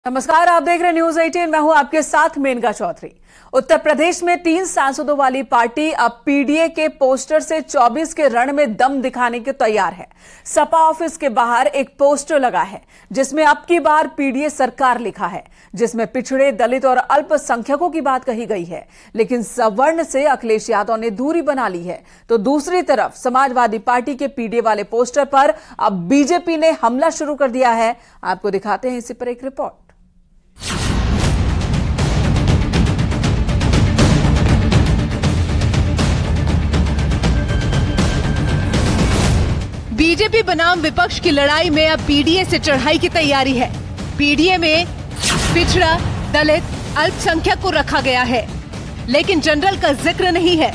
नमस्कार, आप देख रहे न्यूज 18। मैं हूं आपके साथ मेनका चौधरी। उत्तर प्रदेश में 3 सांसदों वाली पार्टी अब पीडीए के पोस्टर से 24 के रण में दम दिखाने के तैयार है। सपा ऑफिस के बाहर एक पोस्टर लगा है जिसमें अब की बार पीडीए सरकार लिखा है, जिसमें पिछड़े, दलित और अल्पसंख्यकों की बात कही गई है। लेकिन सवर्ण से अखिलेश यादव ने दूरी बना ली है, तो दूसरी तरफ समाजवादी पार्टी के पीडीए वाले पोस्टर पर अब बीजेपी ने हमला शुरू कर दिया है। आपको दिखाते हैं इसी पर एक रिपोर्ट। बीजेपी बनाम विपक्ष की लड़ाई में अब पीडीए से चढ़ाई की तैयारी है। पीडीए में पिछड़ा, दलित, अल्पसंख्यक को रखा गया है, लेकिन जनरल का जिक्र नहीं है।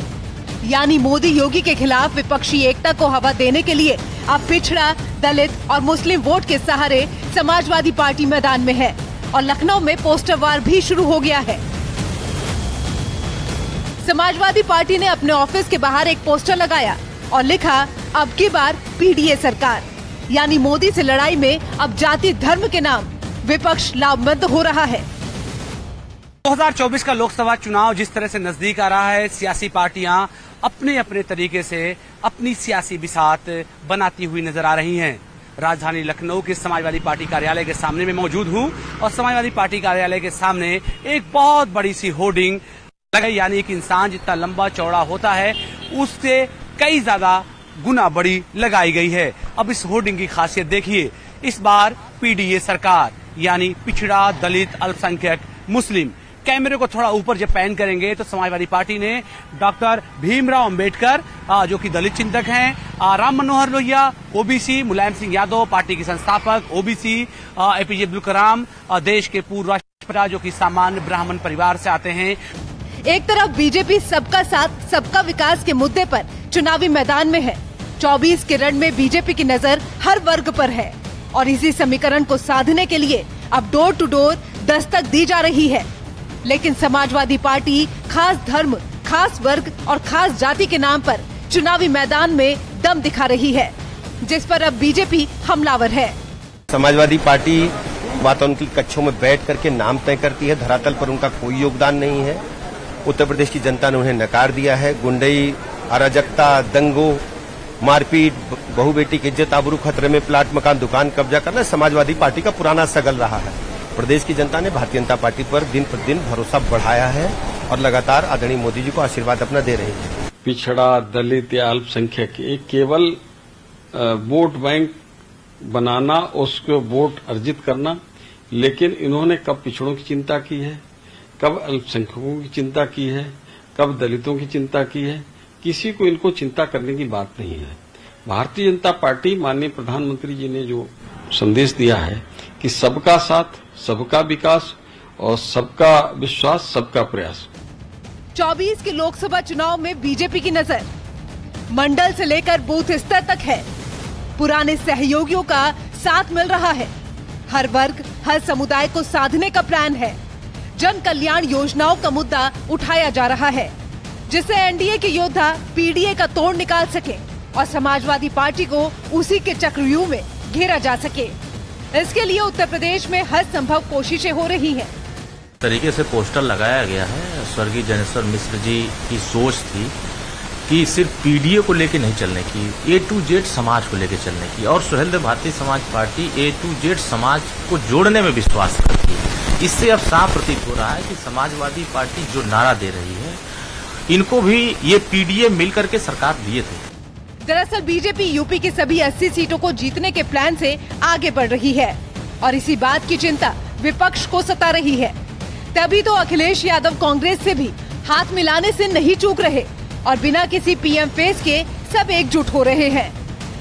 यानी मोदी योगी के खिलाफ विपक्षी एकता को हवा देने के लिए अब पिछड़ा, दलित और मुस्लिम वोट के सहारे समाजवादी पार्टी मैदान में है और लखनऊ में पोस्टर वार भी शुरू हो गया है। समाजवादी पार्टी ने अपने ऑफिस के बाहर एक पोस्टर लगाया और लिखा, अब की बार पीडीए सरकार। यानी मोदी से लड़ाई में अब जाति धर्म के नाम विपक्ष लामबंद हो रहा है। 2024 का लोकसभा चुनाव जिस तरह से नजदीक आ रहा है, सियासी पार्टियां अपने अपने तरीके से अपनी सियासी बिसात बनाती हुई नजर आ रही हैं। राजधानी लखनऊ के समाजवादी पार्टी कार्यालय के सामने में मौजूद हूं और समाजवादी पार्टी कार्यालय के सामने एक बहुत बड़ी सी होर्डिंग लगाई, यानी एक इंसान जितना लंबा चौड़ा होता है उससे कई ज्यादा गुना बड़ी लगाई गई है। अब इस होर्डिंग की खासियत देखिए, इस बार पीडीए सरकार यानी पिछड़ा, दलित, अल्पसंख्यक, मुस्लिम। कैमरे को थोड़ा ऊपर जब पैन करेंगे तो समाजवादी पार्टी ने डॉक्टर भीमराव अंबेडकर जो कि दलित चिंतक हैं, राम मनोहर लोहिया ओबीसी, मुलायम सिंह यादव पार्टी के संस्थापक ओबीसी, एपीजे अब्दुल कलाम देश के पूर्व राष्ट्रपिता जो कि सामान्य ब्राह्मण परिवार से आते हैं। एक तरफ बीजेपी सबका साथ सबका विकास के मुद्दे पर चुनावी मैदान में है। 24 के रण में बीजेपी की नजर हर वर्ग पर है और इसी समीकरण को साधने के लिए अब डोर टू डोर दस्तक दी जा रही है। लेकिन समाजवादी पार्टी खास धर्म, खास वर्ग और खास जाति के नाम पर चुनावी मैदान में दम दिखा रही है, जिस पर अब बीजेपी हमलावर है। समाजवादी पार्टी वातानुकूलित कक्षों में बैठ करके नाम तय करती है, धरातल पर उनका कोई योगदान नहीं है। उत्तर प्रदेश की जनता ने उन्हें नकार दिया है। गुंडई, अराजकता, दंगों, मारपीट, बहु बेटी की इज्जत आबरू खतरे में, प्लाट मकान दुकान कब्जा करना समाजवादी पार्टी का पुराना सगल रहा है। प्रदेश की जनता ने भारतीय जनता पार्टी पर दिन प्रतिदिन भरोसा बढ़ाया है और लगातार आदरणीय मोदी जी को आशीर्वाद अपना दे रही है। पिछड़ा, दलित या अल्पसंख्यक एक केवल वोट बैंक बनाना, उसको वोट अर्जित करना, लेकिन इन्होंने कब पिछड़ों की चिंता की है, कब अल्पसंख्यकों की चिंता की है, कब दलितों की चिंता की है? किसी को इनको चिंता करने की बात नहीं है। भारतीय जनता पार्टी, माननीय प्रधानमंत्री जी ने जो संदेश दिया है कि सबका साथ, सबका विकास और सबका विश्वास, सबका प्रयास। 24 के लोकसभा चुनाव में बीजेपी की नजर मंडल से लेकर बूथ स्तर तक है। पुराने सहयोगियों का साथ मिल रहा है। हर वर्ग, हर समुदाय को साधने का प्लान है। जन कल्याण योजनाओं का मुद्दा उठाया जा रहा है, जिससे एनडीए के योद्धा पीडीए का तोड़ निकाल सके और समाजवादी पार्टी को उसी के चक्रव्यूह में घेरा जा सके। इसके लिए उत्तर प्रदेश में हर संभव कोशिशें हो रही हैं। तरीके से पोस्टर लगाया गया है। स्वर्गीय जनेश्वर मिश्र जी की सोच थी कि सिर्फ पीडीए को लेकर नहीं चलने की, ए टू जेड समाज को लेकर चलने की, और Suheldev Bharatiya Samaj party A to Z समाज को जोड़ने में विश्वास करती है। इससे अब साफ प्रतीत हो रहा है कि समाजवादी पार्टी जो नारा दे रही है, इनको भी ये पीडीए मिलकर के सरकार दिए थे। दरअसल बीजेपी यूपी की सभी 80 सीटों को जीतने के प्लान से आगे बढ़ रही है और इसी बात की चिंता विपक्ष को सता रही है। तभी तो अखिलेश यादव कांग्रेस से भी हाथ मिलाने से नहीं चूक रहे और बिना किसी पीएम फेस के सब एकजुट हो रहे हैं।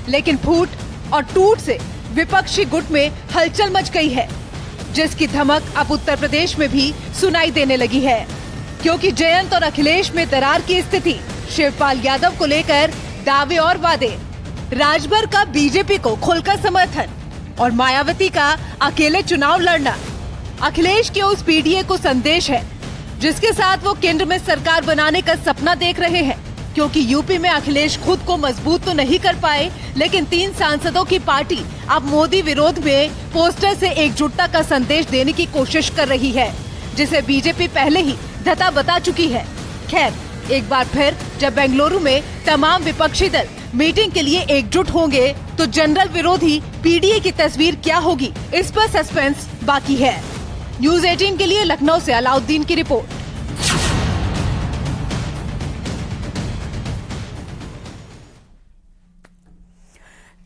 लेकिन फूट और टूट से विपक्षी गुट में हलचल मच गई है, जिसकी धमक अब उत्तर प्रदेश में भी सुनाई देने लगी है, क्योंकि जयंत और अखिलेश में दरार की स्थिति, शिवपाल यादव को लेकर दावे और वादे, राजभर का बीजेपी को खुलकर समर्थन और मायावती का अकेले चुनाव लड़ना अखिलेश के उस पीडीए को संदेश है जिसके साथ वो केंद्र में सरकार बनाने का सपना देख रहे हैं। क्योंकि यूपी में अखिलेश खुद को मजबूत तो नहीं कर पाए, लेकिन 3 सांसदों की पार्टी अब मोदी विरोध में पोस्टर से एकजुटता का संदेश देने की कोशिश कर रही है, जिसे बीजेपी पहले ही धता बता चुकी है। खैर, एक बार फिर जब बेंगलुरु में तमाम विपक्षी दल मीटिंग के लिए एकजुट होंगे तो जनरल विरोधी पीडीए की तस्वीर क्या होगी, इस पर सस्पेंस बाकी है। न्यूज़ 18 के लिए लखनऊ से अलाउद्दीन की रिपोर्ट।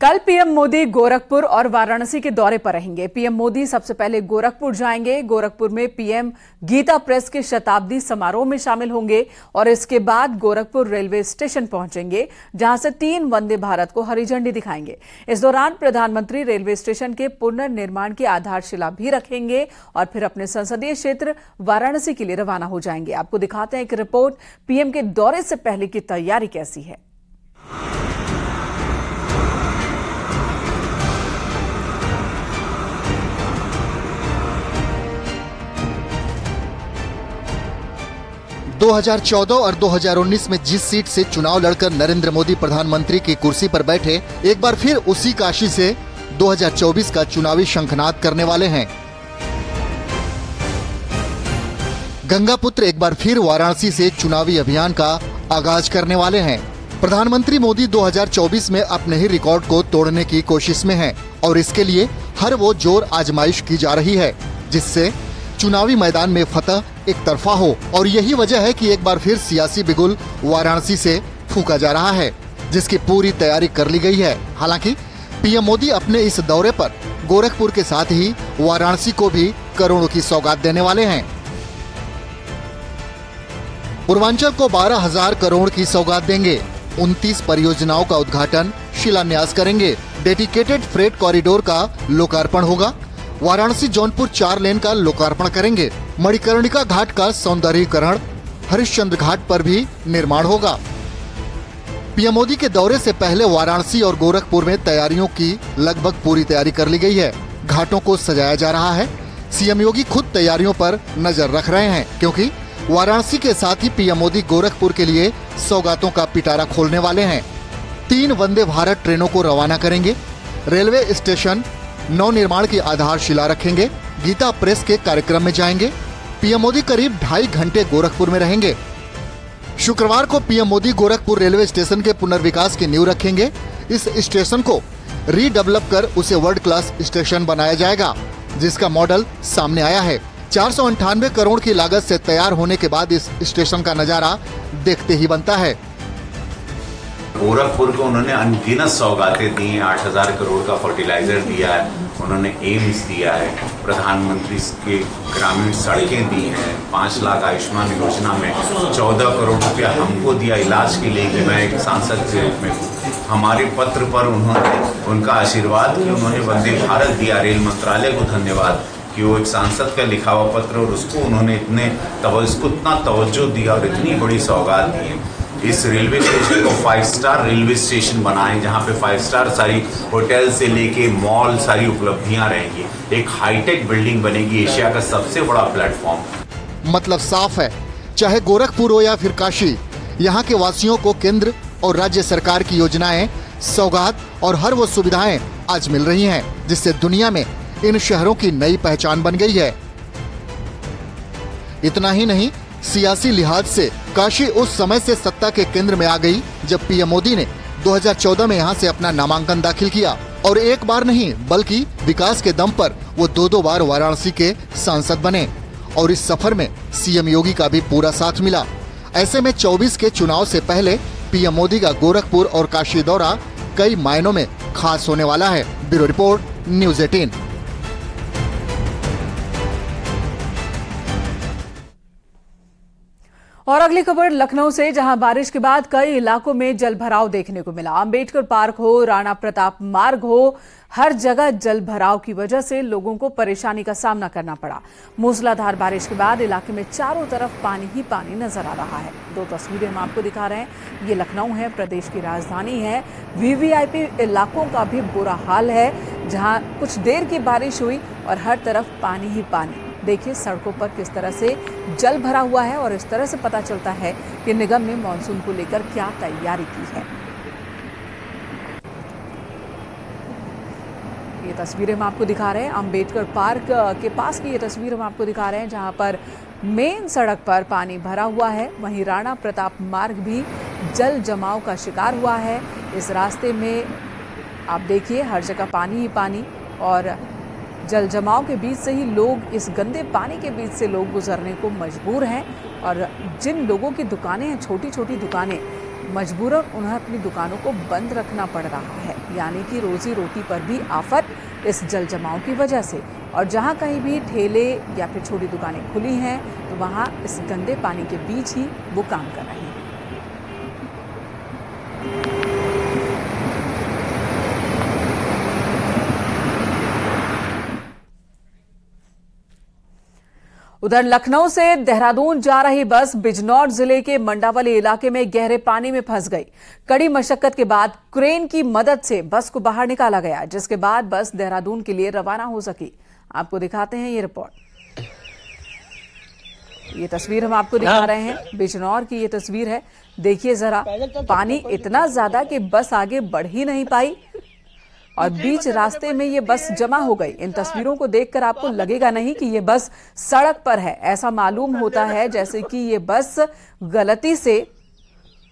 कल पीएम मोदी गोरखपुर और वाराणसी के दौरे पर रहेंगे। पीएम मोदी सबसे पहले गोरखपुर जाएंगे। गोरखपुर में पीएम गीता प्रेस के शताब्दी समारोह में शामिल होंगे और इसके बाद गोरखपुर रेलवे स्टेशन पहुंचेंगे, जहां से 3 वंदे भारत को हरी झंडी दिखाएंगे। इस दौरान प्रधानमंत्री रेलवे स्टेशन के पुनर्निर्माण की आधारशिला भी रखेंगे और फिर अपने संसदीय क्षेत्र वाराणसी के लिए रवाना हो जाएंगे। आपको दिखाते हैं एक रिपोर्ट, पीएम के दौरे से पहले की तैयारी कैसी है। – 2014 और 2019 में जिस सीट से चुनाव लड़कर नरेंद्र मोदी प्रधानमंत्री की कुर्सी पर बैठे, एक बार फिर उसी काशी से 2024 का चुनावी शंखनाद करने वाले हैं। गंगापुत्र एक बार फिर वाराणसी से चुनावी अभियान का आगाज करने वाले हैं। प्रधानमंत्री मोदी 2024 में अपने ही रिकॉर्ड को तोड़ने की कोशिश में हैं और इसके लिए हर वो जोर आजमाइश की जा रही है जिससे चुनावी मैदान में फतह एक तरफा हो। और यही वजह है कि एक बार फिर सियासी बिगुल वाराणसी से फूंका जा रहा है, जिसकी पूरी तैयारी कर ली गई है। हालांकि पीएम मोदी अपने इस दौरे पर गोरखपुर के साथ ही वाराणसी को भी करोड़ों की सौगात देने वाले हैं। पूर्वांचल को 12,000 करोड़ की सौगात देंगे। 29 परियोजनाओं का उद्घाटन, शिलान्यास करेंगे। डेडिकेटेड फ्रेट कॉरिडोर का लोकार्पण होगा। वाराणसी जौनपुर 4 लेन का लोकार्पण करेंगे। मणिकर्णिका घाट का सौंदर्यीकरण, हरिश्चंद्र घाट पर भी निर्माण होगा। पीएम मोदी के दौरे से पहले वाराणसी और गोरखपुर में तैयारियों की लगभग पूरी तैयारी कर ली गई है। घाटों को सजाया जा रहा है। सीएम योगी खुद तैयारियों पर नजर रख रहे हैं, क्योंकि वाराणसी के साथ ही पीएम मोदी गोरखपुर के लिए सौगातों का पिटारा खोलने वाले हैं। 3 वंदे भारत ट्रेनों को रवाना करेंगे। रेलवे स्टेशन नवनिर्माण की आधारशिला रखेंगे। गीता प्रेस के कार्यक्रम में जाएंगे। पीएम मोदी करीब 2.5 घंटे गोरखपुर में रहेंगे। शुक्रवार को PM Modi Gorakhpur railway station के पुनर्विकास की नींव रखेंगे। इस स्टेशन को रीडेवलप कर उसे वर्ल्ड क्लास स्टेशन बनाया जाएगा, जिसका मॉडल सामने आया है। 498 करोड़ की लागत से तैयार होने के बाद इस स्टेशन का नजारा देखते ही बनता है। गोरखपुर को उन्होंने अनगिनत सौगातें दी हैं। 8,000 करोड़ का फर्टिलाइजर दिया है, उन्होंने एम्स दिया है, प्रधानमंत्री के ग्रामीण सड़कें दी हैं, 5 लाख आयुष्मान योजना में 14 करोड़ रुपया हमको दिया इलाज के लिए कि मैं एक सांसद के रूप में हमारे पत्र पर उन्होंने उनका आशीर्वाद कि उन्होंने वंदे भारत दिया। रेल मंत्रालय को धन्यवाद कि वो एक सांसद का लिखा हुआ पत्र और उसको उन्होंने इतना तवज्जो दिया और इतनी बड़ी सौगात दी है। इस रेलवे स्टेशन को 5 स्टार रेलवे स्टेशन बनाएं, जहां पे 5 स्टार सारी होटल से लेके मॉल सारी उपलब्धियां रहेंगी। एक हाईटेक बिल्डिंग बनेगी, एशिया का सबसे बड़ा प्लेटफॉर्म। मतलब साफ है, चाहे गोरखपुर हो या फिर काशी, यहाँ के वासियों को केंद्र और राज्य सरकार की योजनाएं, सौगात और हर वो सुविधाएं आज मिल रही हैं, जिससे दुनिया में इन शहरों की नई पहचान बन गई है। इतना ही नहीं, सियासी लिहाज से काशी उस समय से सत्ता के केंद्र में आ गई जब पीएम मोदी ने 2014 में यहाँ से अपना नामांकन दाखिल किया। और एक बार नहीं बल्कि विकास के दम पर वो 2 बार वाराणसी के सांसद बने और इस सफर में सीएम योगी का भी पूरा साथ मिला। ऐसे में 24 के चुनाव से पहले पीएम मोदी का गोरखपुर और काशी दौरा कई मायनों में खास होने वाला है। Bureau report, news 18। और अगली खबर लखनऊ से, जहां बारिश के बाद कई इलाकों में जलभराव देखने को मिला। अंबेडकर पार्क हो, राणा प्रताप मार्ग हो, हर जगह जलभराव की वजह से लोगों को परेशानी का सामना करना पड़ा। मूसलाधार बारिश के बाद इलाके में चारों तरफ पानी ही पानी नजर आ रहा है। 2 तस्वीरें हम आपको दिखा रहे हैं। ये लखनऊ है, प्रदेश की राजधानी है। वीवीआईपी इलाकों का भी बुरा हाल है, जहां कुछ देर की बारिश हुई और हर तरफ पानी ही पानी। देखिए सड़कों पर किस तरह से जल भरा हुआ है और इस तरह से पता चलता है कि निगम ने मानसून को लेकर क्या तैयारी की है। ये तस्वीरें हम आपको दिखा रहे हैं अंबेडकर पार्क के पास की ये तस्वीर हम आपको दिखा रहे हैं, जहां पर मेन सड़क पर पानी भरा हुआ है। वहीं राणा प्रताप मार्ग भी जल जमाव का शिकार हुआ है। इस रास्ते में आप देखिए हर जगह पानी ही पानी और जल जमाव के बीच से ही लोग, इस गंदे पानी के बीच से लोग गुजरने को मजबूर हैं। और जिन लोगों की दुकानें हैं, छोटी छोटी दुकानें, मजबूरन उन्हें अपनी दुकानों को बंद रखना पड़ रहा है, यानी कि रोजी रोटी पर भी आफत इस जल जमाव की वजह से। और जहां कहीं भी ठेले या फिर छोटी दुकानें खुली हैं तो वहां इस गंदे पानी के बीच ही वो काम कर रहे हैं। उधर लखनऊ से देहरादून जा रही बस बिजनौर जिले के मंडावली इलाके में गहरे पानी में फंस गई। कड़ी मशक्कत के बाद क्रेन की मदद से बस को बाहर निकाला गया, जिसके बाद बस देहरादून के लिए रवाना हो सकी। आपको दिखाते हैं ये रिपोर्ट। ये तस्वीर हम आपको दिखा रहे हैं, बिजनौर की ये तस्वीर है। देखिए जरा, पानी इतना ज्यादा कि बस आगे बढ़ ही नहीं पाई और बीच रास्ते में ये बस जमा हो गई। इन तस्वीरों को देखकर आपको लगेगा नहीं कि ये बस सड़क पर है, ऐसा मालूम होता है जैसे कि ये बस गलती से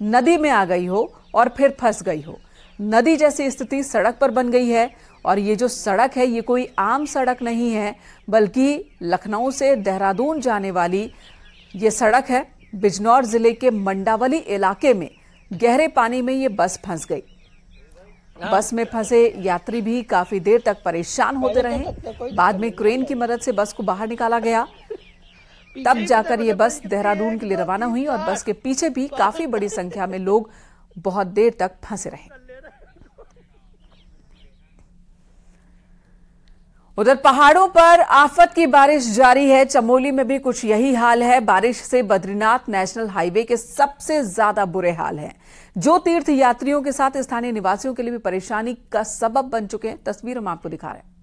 नदी में आ गई हो और फिर फंस गई हो। नदी जैसी स्थिति सड़क पर बन गई है और ये जो सड़क है ये कोई आम सड़क नहीं है, बल्कि लखनऊ से देहरादून जाने वाली ये सड़क है। बिजनौर जिले के मंडावली इलाके में गहरे पानी में ये बस फंस गई। बस में फंसे यात्री भी काफी देर तक परेशान होते रहे। बाद में क्रेन की मदद से बस को बाहर निकाला गया, तब जाकर ये बस देहरादून के लिए रवाना हुई और बस के पीछे भी काफी बड़ी संख्या में लोग बहुत देर तक फंसे रहे। उधर पहाड़ों पर आफत की बारिश जारी है। चमोली में भी कुछ यही हाल है। बारिश से बद्रीनाथ नेशनल हाईवे के सबसे ज्यादा बुरे हाल हैं, जो तीर्थ यात्रियों के साथ स्थानीय निवासियों के लिए भी परेशानी का सबब बन चुके हैं। तस्वीर हम आपको दिखा रहे हैं।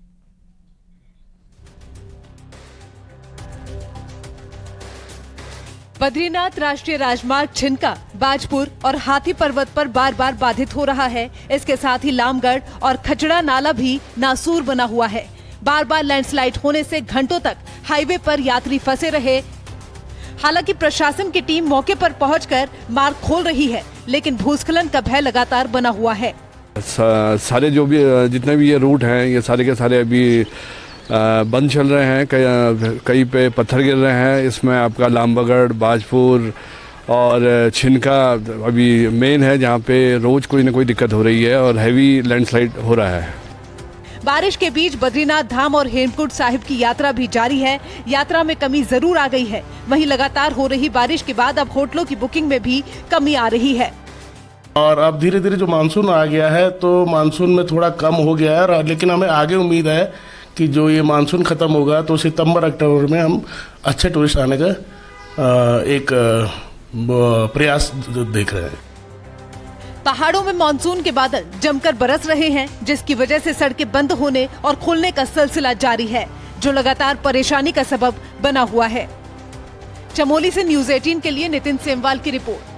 बद्रीनाथ राष्ट्रीय राजमार्ग छिनका, बाजपुर और हाथी पर्वत पर बार बार बाधित हो रहा है। इसके साथ ही लामगढ़ और खचड़ा नाला भी नासूर बना हुआ है। बार बार लैंडस्लाइड होने से घंटों तक हाईवे पर यात्री फंसे रहे। हालांकि प्रशासन की टीम मौके पर पहुंचकर मार्ग खोल रही है, लेकिन भूस्खलन का भय लगातार बना हुआ है। सारे जो भी जितने भी ये रूट हैं, ये सारे के सारे अभी बंद चल रहे हैं। कहीं पे पत्थर गिर रहे हैं। इसमें आपका लामबगढ़, बाजपुर और छिनका अभी मेन है, जहाँ पे रोज कोई ना कोई दिक्कत हो रही है और हैवी लैंडस्लाइड हो रहा है। बारिश के बीच बद्रीनाथ धाम और हेमकुंड साहिब की यात्रा भी जारी है। यात्रा में कमी जरूर आ गई है। वहीं लगातार हो रही बारिश के बाद अब होटलों की बुकिंग में भी कमी आ रही है। और अब धीरे धीरे जो मानसून आ गया है तो मानसून में थोड़ा कम हो गया है, लेकिन हमें आगे उम्मीद है कि जो ये मानसून खत्म होगा तो सितंबर अक्टूबर में हम अच्छे टूरिस्ट आने का एक प्रयास देख रहे हैं। पहाड़ों में मानसून के बादल जमकर बरस रहे हैं, जिसकी वजह से सड़कें बंद होने और खुलने का सिलसिला जारी है, जो लगातार परेशानी का सबब बना हुआ है। चमोली से न्यूज़ 18 के लिए नितिन सेमवाल की रिपोर्ट।